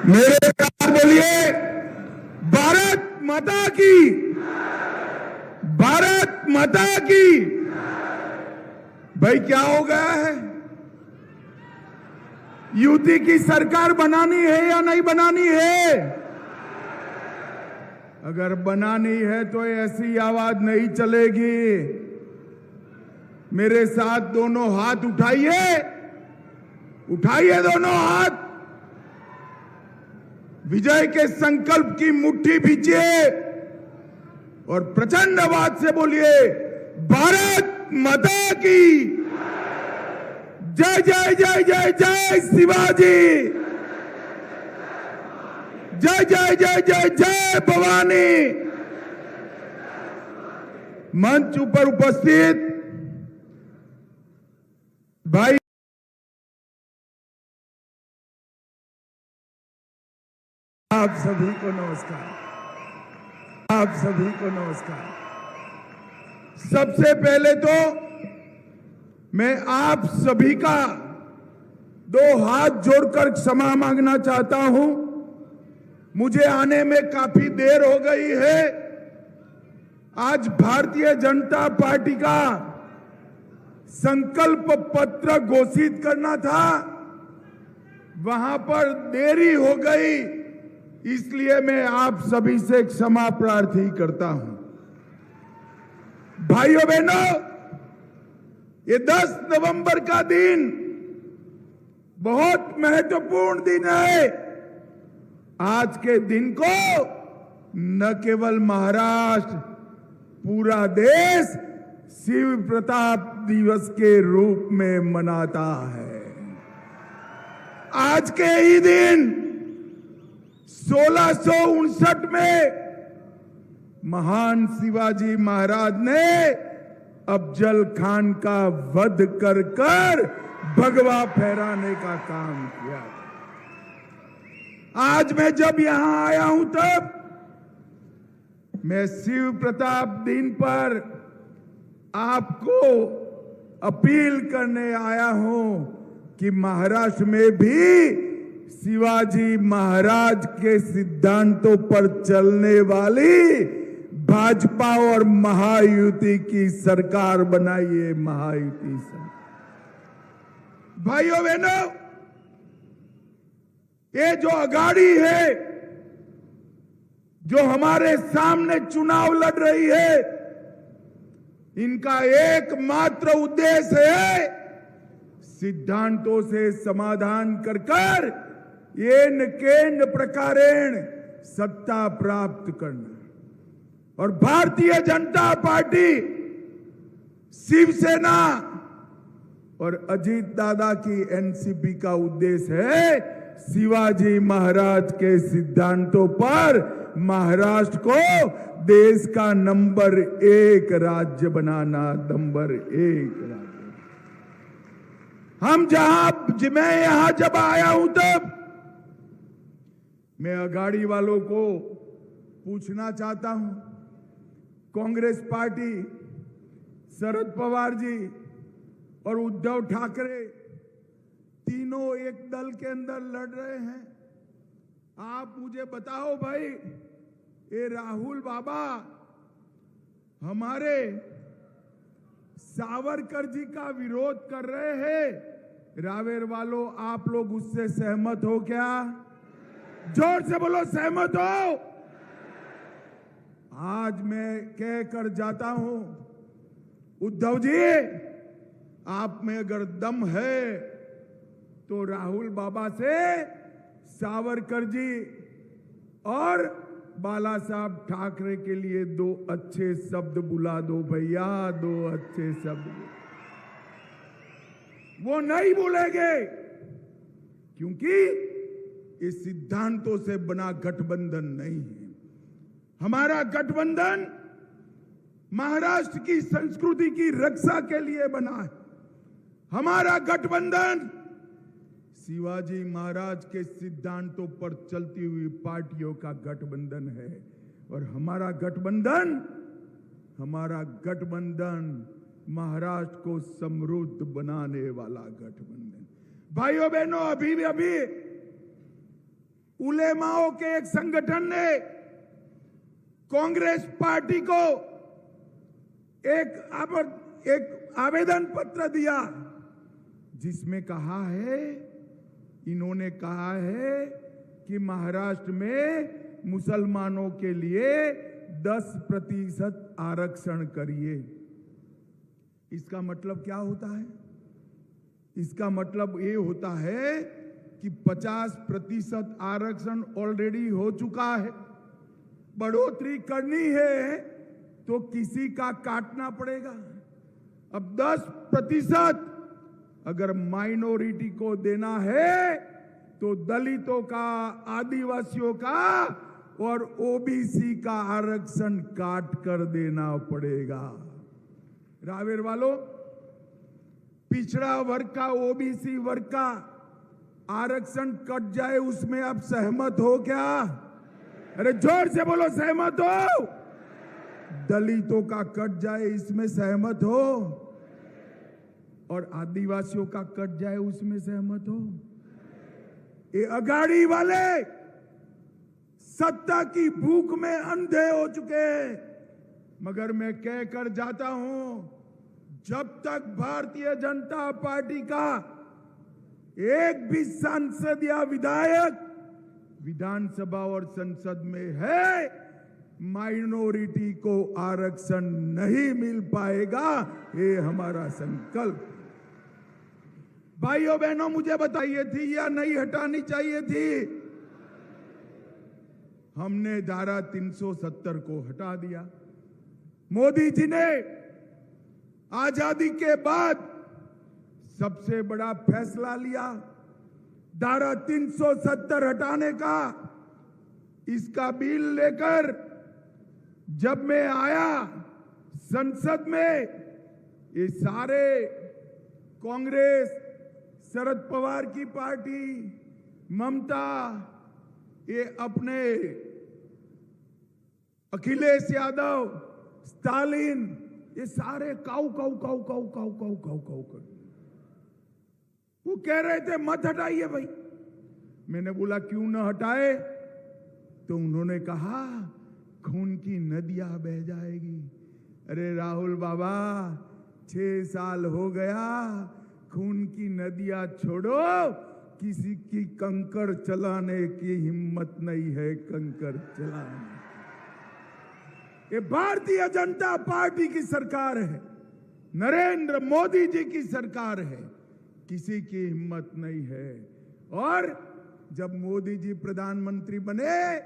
मेरे साथ बोलिए, भारत माता की, भारत माता की। भाई क्या हो गया है? युति की सरकार बनानी है या नहीं बनानी है? अगर बनानी है तो ऐसी आवाज नहीं चलेगी। मेरे साथ दोनों हाथ उठाइए, उठाइए दोनों हाथ। विजय के संकल्प की मुट्ठी भींचिए और प्रचंड आवाज से बोलिए, भारत माता की जय जय जय जय जय शिवाजी, जय जय जय जय जय भवानी। मंच ऊपर उपस्थित भाई, आप सभी को नमस्कार, आप सभी को नमस्कार। सबसे पहले तो मैं आप सभी का दो हाथ जोड़कर क्षमा मांगना चाहता हूं। मुझे आने में काफी देर हो गई है। आज भारतीय जनता पार्टी का संकल्प पत्र घोषित करना था, वहां पर देरी हो गई, इसलिए मैं आप सभी से क्षमा प्रार्थी करता हूं। भाइयों बहनों, ये 10 नवंबर का दिन बहुत महत्वपूर्ण दिन है। आज के दिन को न केवल महाराष्ट्र, पूरा देश शिव प्रताप दिवस के रूप में मनाता है। आज के ही दिन 1659 में महान शिवाजी महाराज ने अफजल खान का वध कर भगवा फहराने का काम किया। आज मैं जब यहां आया हूं तब मैं शिव प्रताप दिन पर आपको अपील करने आया हूं कि महाराष्ट्र में भी शिवाजी महाराज के सिद्धांतों पर चलने वाली भाजपा और महायुति की सरकार बनाइए। महायुति सरकार। भाइयों बहनों, ये जो अघाड़ी है, जो हमारे सामने चुनाव लड़ रही है, इनका एकमात्र उद्देश्य है सिद्धांतों से समाधान कर येन केन प्रकारेण सत्ता प्राप्त करना। और भारतीय जनता पार्टी, शिवसेना और अजीत दादा की एनसीपी का उद्देश्य है शिवाजी महाराज के सिद्धांतों पर महाराष्ट्र को देश का नंबर 1 राज्य बनाना। नंबर 1 राज्य। मैं यहां जब आया हूं तब मैं अघाड़ी वालों को पूछना चाहता हूं, कांग्रेस पार्टी, शरद पवार जी और उद्धव ठाकरे तीनों एक दल के अंदर लड़ रहे हैं। आप मुझे बताओ भाई, ये राहुल बाबा हमारे सावरकर जी का विरोध कर रहे हैं। रावेर वालों, आप लोग उससे सहमत हो क्या? जोर से बोलो, सहमत हो? आज मैं कह कर जाता हूं, उद्धव जी, आप में अगर दम है तो राहुल बाबा से सावरकर जी और बाला साहब ठाकरे के लिए 2 अच्छे शब्द बुला दो भैया, 2 अच्छे शब्द। वो नहीं बोलेंगे क्योंकि इस सिद्धांतों से बना गठबंधन नहीं है। हमारा गठबंधन महाराष्ट्र की संस्कृति की रक्षा के लिए बना है। हमारा गठबंधन शिवाजी महाराज के सिद्धांतों पर चलती हुई पार्टियों का गठबंधन है। और हमारा गठबंधन महाराष्ट्र को समृद्ध बनाने वाला गठबंधन। भाइयों बहनों, अभी उलेमाओं के एक संगठन ने कांग्रेस पार्टी को एक आवेदन पत्र दिया, जिसमें इन्होंने कहा है कि महाराष्ट्र में मुसलमानों के लिए 10% आरक्षण करिए। इसका मतलब क्या होता है? इसका मतलब ये होता है कि 50% आरक्षण ऑलरेडी हो चुका है, बढ़ोतरी करनी है तो किसी का काटना पड़ेगा। अब 10% अगर माइनॉरिटी को देना है तो दलितों का, आदिवासियों का और ओबीसी का आरक्षण काट कर देना पड़ेगा। रावेर वालों, पिछड़ा वर्ग का, ओबीसी वर्ग का आरक्षण कट जाए, उसमें आप सहमत हो क्या? अरे जोर से बोलो, सहमत हो? दलितों का कट जाए, इसमें सहमत हो? और आदिवासियों का कट जाए, उसमें सहमत हो? ये अगाड़ी वाले सत्ता की भूख में अंधे हो चुके हैं। मगर मैं कहकर जाता हूं, जब तक भारतीय जनता पार्टी का एक भी सांसद या विधायक विधानसभा और संसद में है, माइनॉरिटी को आरक्षण नहीं मिल पाएगा। ये हमारा संकल्प। भाइयों बहनों, मुझे बताइए थी या नहीं हटानी चाहिए थी? हमने धारा 370 को हटा दिया। मोदी जी ने आजादी के बाद सबसे बड़ा फैसला लिया, धारा 370 हटाने का। इसका बिल लेकर जब मैं आया संसद में, ये सारे कांग्रेस, शरद पवार की पार्टी, ममता, ये अपने अखिलेश यादव, स्टालिन, ये सारे काऊ काऊ काऊ काऊ काऊ काऊ काऊ काऊ कर, वो कह रहे थे मत हटाइए भाई। मैंने बोला क्यों न हटाए? तो उन्होंने कहा खून की नदियां बह जाएगी। अरे राहुल बाबा, 6 साल हो गया, खून की नदियां छोड़ो, किसी की कंकर चलाने की हिम्मत नहीं है कंकर चलाने। ये भारतीय जनता पार्टी की सरकार है, नरेंद्र मोदी जी की सरकार है, किसी की हिम्मत नहीं है। और जब मोदी जी प्रधानमंत्री बने,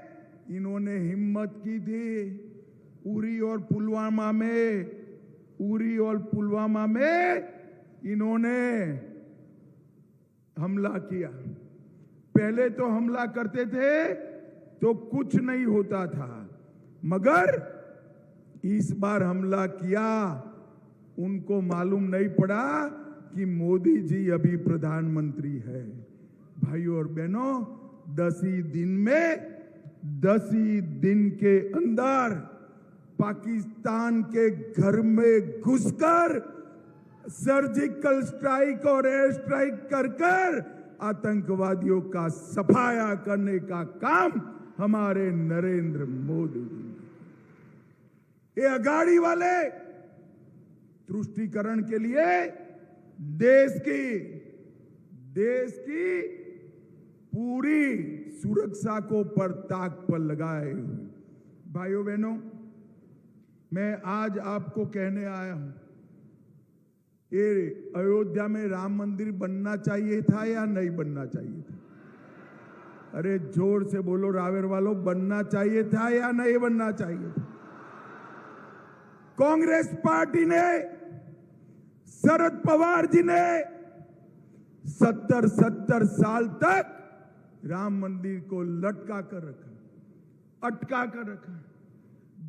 इन्होंने हिम्मत की थी। उरी और पुलवामा में इन्होंने हमला किया। पहले तो हमला करते थे तो कुछ नहीं होता था, मगर इस बार हमला किया, उनको मालूम नहीं पड़ा कि मोदी जी अभी प्रधानमंत्री है। भाइयों और बहनों, 10 ही दिन के अंदर पाकिस्तान के घर में घुसकर सर्जिकल स्ट्राइक और एयर स्ट्राइक कर आतंकवादियों का सफाया करने का काम हमारे नरेंद्र मोदी जी ने। ये अगाड़ी वाले तुष्टीकरण के लिए देश की पूरी सुरक्षा को पर ताक पर लगाए हुए। भाइयों बहनों, मैं आज आपको कहने आया हूं, ये अयोध्या में राम मंदिर बनना चाहिए था या नहीं बनना चाहिए था? अरे जोर से बोलो रावेर वालों, बनना चाहिए था या नहीं बनना चाहिए था? कांग्रेस पार्टी ने, शरद पवार जी ने 70 साल तक राम मंदिर को लटका कर रखा, अटका कर रखा,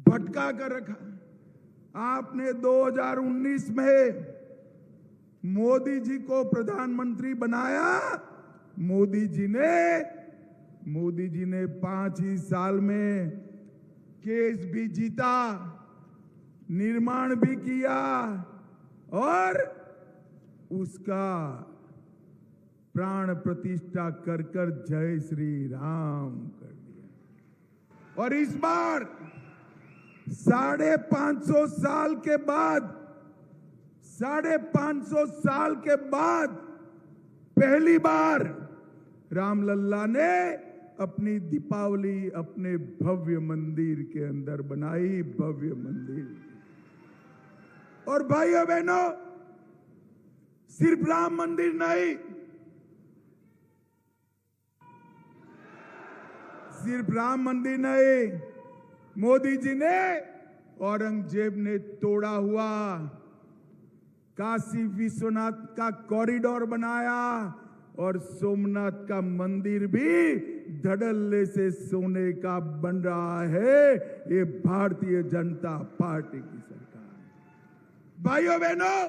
भटका कर रखा। आपने 2019 में मोदी जी को प्रधानमंत्री बनाया। मोदी जी ने 5 ही साल में केस भी जीता, निर्माण भी किया और उसका प्राण प्रतिष्ठा कर कर जय श्री राम कर दिया। और इस बार 550 साल के बाद 550 साल के बाद पहली बार रामलल्ला ने अपनी दीपावली अपने भव्य मंदिर के अंदर बनाई, भव्य मंदिर। और भाइयों बहनों, सिर्फ राम मंदिर नहीं, सिर्फ राम मंदिर नहीं, मोदी जी ने औरंगजेब ने तोड़ा हुआ काशी विश्वनाथ का कॉरिडोर बनाया और सोमनाथ का मंदिर भी धड़ल्ले से सोने का बन रहा है। ये भारतीय जनता पार्टी की सरकार। भाइयों बहनों,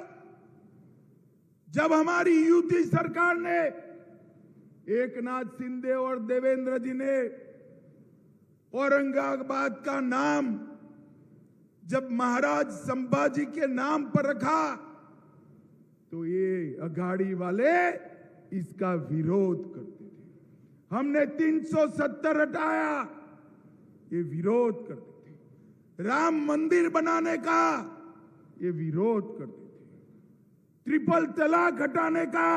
जब हमारी यूपी सरकार ने, एकनाथ शिंदे और देवेंद्र जी ने औरंगाबाद का नाम जब महाराज संभाजी के नाम पर रखा, तो ये अघाड़ी वाले इसका विरोध करते थे। हमने 370 हटाया, ये विरोध करते थे। राम मंदिर बनाने का ये विरोध करते थे। ट्रिपल तलाक हटाने का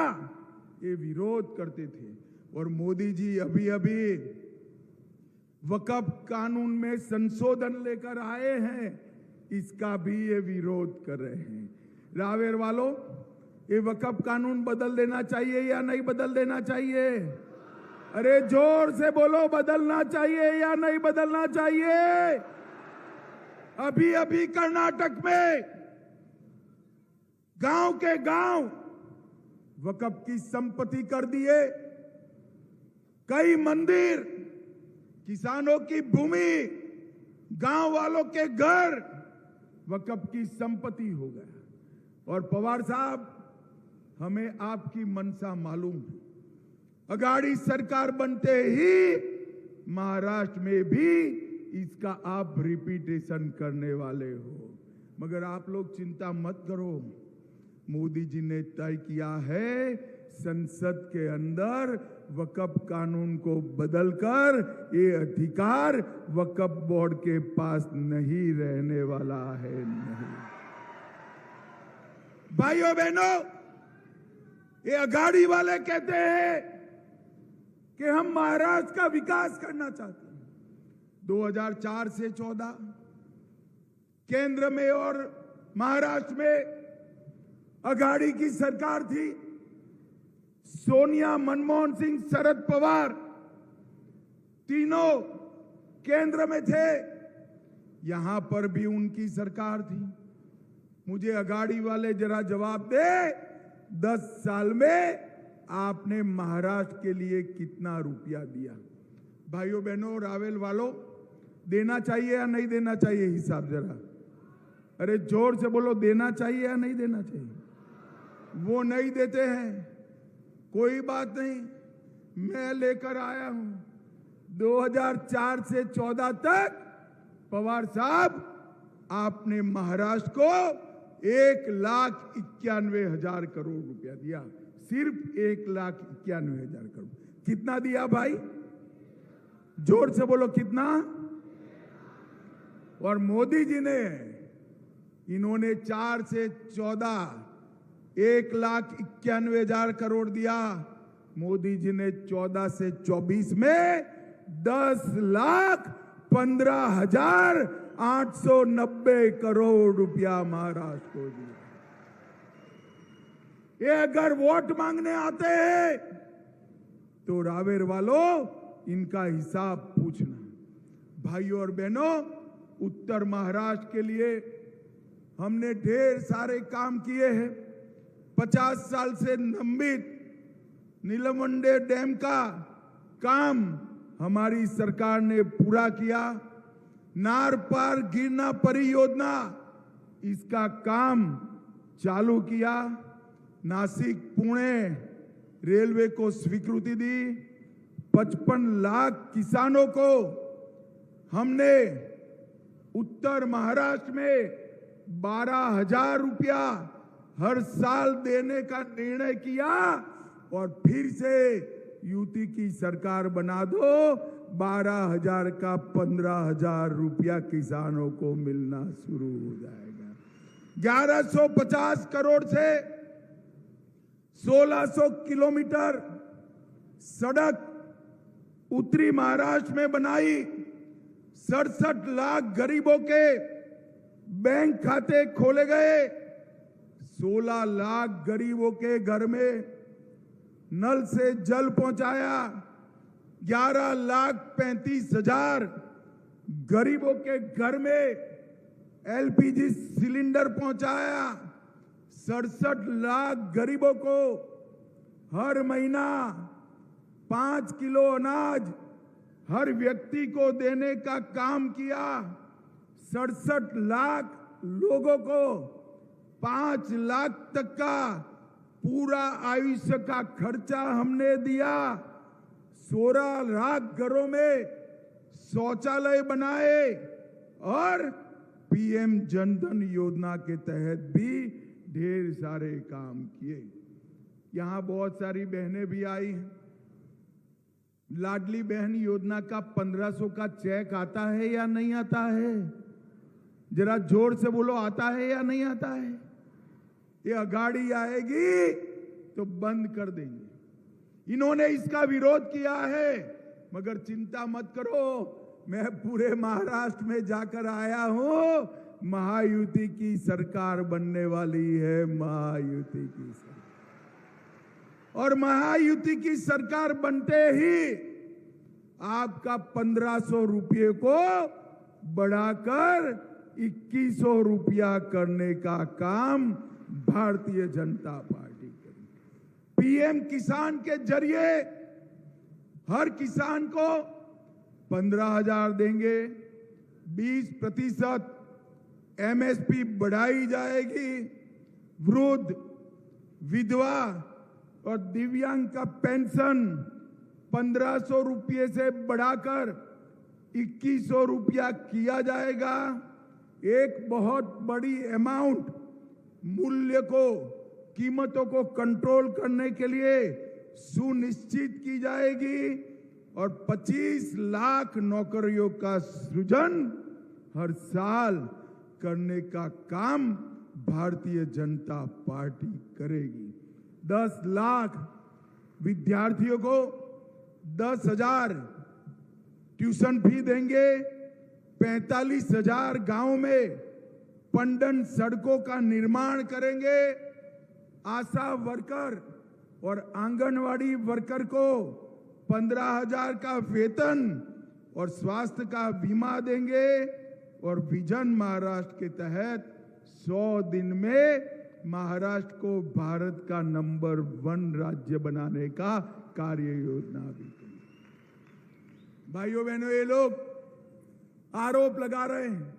ये विरोध करते थे। और मोदी जी अभी अभी वक्फ कानून में संशोधन लेकर आए हैं, इसका भी ये विरोध कर रहे हैं। रावेर वालों, ये वक्फ कानून बदल देना चाहिए या नहीं बदल देना चाहिए? अरे जोर से बोलो, बदलना चाहिए या नहीं बदलना चाहिए? अभी अभी कर्नाटक में गांव के गांव वक्फ की संपत्ति कर दिए। कई मंदिर, किसानों की भूमि, गांव वालों के घर वक्फ की संपत्ति हो गया। और पवार साहब, हमें आपकी मनसा मालूम है। अघाड़ी सरकार बनते ही महाराष्ट्र में भी इसका आप रिपीटेशन करने वाले हो। मगर आप लोग चिंता मत करो, मोदी जी ने तय किया है संसद के अंदर वक्फ कानून को बदलकर ये अधिकार वक्फ बोर्ड के पास नहीं रहने वाला है। नहीं भाइयों बहनों, ये अघाड़ी वाले कहते हैं कि हम महाराष्ट्र का विकास करना चाहते हैं। 2004 से 14 केंद्र में और महाराष्ट्र में अघाड़ी की सरकार थी। सोनिया, मनमोहन सिंह, शरद पवार तीनों केंद्र में थे। यहां पर भी उनकी सरकार थी। मुझे अघाड़ी वाले जरा जवाब दे, 10 साल में आपने महाराष्ट्र के लिए कितना रुपया दिया? भाइयों बहनों, रावेल वालों, देना चाहिए या नहीं देना चाहिए? हिसाब जरा, अरे जोर से बोलो, देना चाहिए या नहीं देना चाहिए? वो नहीं देते हैं, कोई बात नहीं, मैं लेकर आया हूं। 2004 से 14 तक पवार साहब, आपने महाराष्ट्र को 1,91,000 करोड़ रुपया दिया। सिर्फ 1,91,000 करोड़। कितना दिया भाई? जोर से बोलो, कितना? और मोदी जी ने, इन्होंने 4 से 14 1,91,000 करोड़ दिया। मोदी जी ने 14 से 24 में 10,15,890 करोड़ रुपया महाराष्ट्र को दिया। ये अगर वोट मांगने आते हैं तो रावेर वालों, इनका हिसाब पूछना। भाइयों और बहनों, उत्तर महाराष्ट्र के लिए हमने ढेर सारे काम किए हैं। 50 साल से लंबित नीलमंडे डैम का काम हमारी सरकार ने पूरा किया। नार पार गिरना परियोजना, इसका काम चालू किया। नासिक पुणे रेलवे को स्वीकृति दी। 55 लाख किसानों को हमने उत्तर महाराष्ट्र में 12,000 रुपया हर साल देने का निर्णय किया और फिर से युति की सरकार बना दो। 12,000 का 15,000 रुपया किसानों को मिलना शुरू हो जाएगा। 1150 करोड़ से 1600 किलोमीटर सड़क उत्तरी महाराष्ट्र में बनाई। 67 लाख गरीबों के बैंक खाते खोले गए। 16 लाख गरीबों के घर में नल से जल पहुंचाया। 11,35,000 गरीबों के घर में एलपीजी सिलेंडर पहुंचाया। 67 लाख गरीबों को हर महीना 5 किलो अनाज हर व्यक्ति को देने का काम किया। 67 लाख लोगों को 5 लाख तक का पूरा आयुष्य का खर्चा हमने दिया। 16 लाख घरों में शौचालय बनाए और पीएम जनधन योजना के तहत भी ढेर सारे काम किए। यहां बहुत सारी बहनें भी आई हैं। लाडली बहन योजना का 1500 का चेक आता है या नहीं आता है? जरा जोर से बोलो, आता है या नहीं आता है? ये अगाड़ी आएगी तो बंद कर देंगे। इन्होंने इसका विरोध किया है, मगर चिंता मत करो, मैं पूरे महाराष्ट्र में जाकर आया हूं। महायुति की सरकार बनने वाली है, महायुति की सरकार। और महायुति की सरकार बनते ही आपका 1500 रुपये को बढ़ाकर 2100 रुपया करने का काम भारतीय जनता पार्टी करेगी। पीएम किसान के जरिए हर किसान को 15,000 देंगे। 20% एमएसपी बढ़ाई जाएगी। वृद्ध, विधवा और दिव्यांग का पेंशन 1500 रुपये से बढ़ाकर 2100 रुपया किया जाएगा। एक बहुत बड़ी अमाउंट मूल्य को, कीमतों को कंट्रोल करने के लिए सुनिश्चित की जाएगी और 25 लाख नौकरियों का सृजन हर साल करने का काम भारतीय जनता पार्टी करेगी। 10 लाख विद्यार्थियों को 10,000 ट्यूशन फी देंगे। 45,000 गांव में पंडन सड़कों का निर्माण करेंगे। आशा वर्कर और आंगनवाड़ी वर्कर को 15,000 का वेतन और स्वास्थ्य का बीमा देंगे और विजन महाराष्ट्र के तहत 100 दिन में महाराष्ट्र को भारत का नंबर 1 राज्य बनाने का कार्य योजना भी करेंगे। भाइयों बहनों, ये लोग आरोप लगा रहे हैं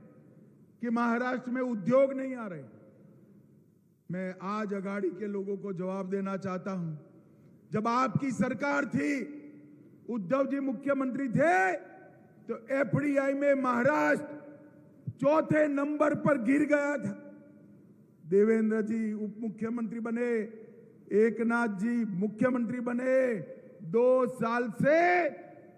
कि महाराष्ट्र में उद्योग नहीं आ रहे। मैं आज अगाड़ी के लोगों को जवाब देना चाहता हूं। जब आपकी सरकार थी, उद्धव जी मुख्यमंत्री थे, तो एफडीआई में महाराष्ट्र 4थे नंबर पर गिर गया था। देवेंद्र जी उप मुख्यमंत्री बने, एकनाथ जी मुख्यमंत्री बने। 2 साल से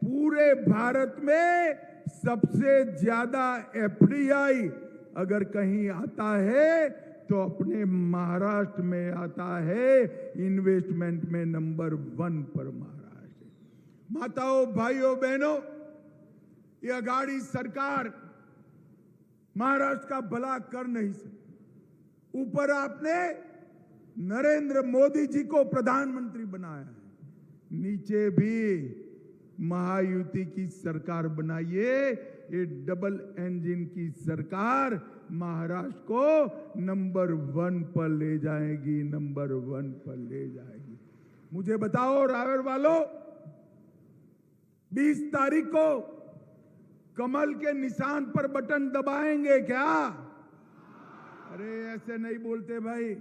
पूरे भारत में सबसे ज्यादा एफडीआई अगर कहीं आता है तो अपने महाराष्ट्र में आता है। इन्वेस्टमेंट में नंबर 1 पर महाराष्ट्र है। माताओं, भाइयों, बहनों, ये अगाड़ी सरकार महाराष्ट्र का भला कर नहीं सकती। ऊपर आपने नरेंद्र मोदी जी को प्रधानमंत्री बनाया है, नीचे भी महायुति की सरकार बनाइए। ये डबल इंजन की सरकार महाराष्ट्र को नंबर 1 पर ले जाएगी, नंबर 1 पर ले जाएगी। मुझे बताओ रावेर वालों, 20 तारीख को कमल के निशान पर बटन दबाएंगे क्या? अरे ऐसे नहीं बोलते भाई,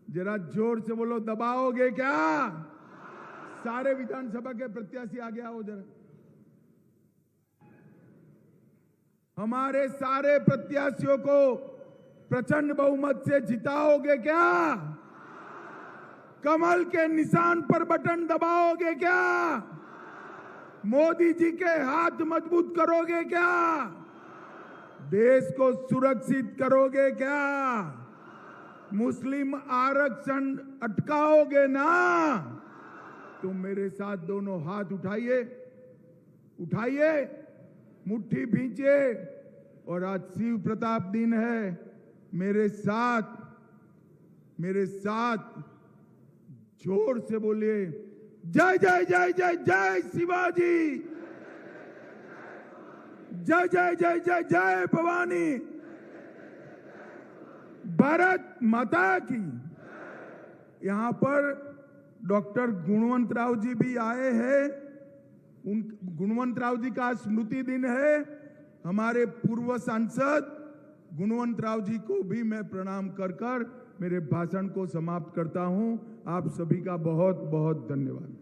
जरा जोर से बोलो, दबाओगे क्या? सारे विधानसभा के प्रत्याशी आगे आओ जरा। हमारे सारे प्रत्याशियों को प्रचंड बहुमत से जिताओगे क्या? कमल के निशान पर बटन दबाओगे क्या? मोदी जी के हाथ मजबूत करोगे क्या? देश को सुरक्षित करोगे क्या? मुस्लिम आरक्षण अटकाओगे ना? तो मेरे साथ दोनों हाथ उठाइए, उठाइए, मुट्ठी भींचिए और आज शिव प्रताप दिन है। मेरे साथ जोर से बोलिए, जय जय जय जय जय शिवाजी, जय जय जय जय जय भवानी, भारत माता की। यहां पर डॉक्टर गुणवंत राव जी भी आए हैं। उन गुणवंत राव जी का स्मृति दिन है। हमारे पूर्व सांसद गुणवंत राव जी को भी मैं प्रणाम कर मेरे भाषण को समाप्त करता हूं। आप सभी का बहुत बहुत धन्यवाद।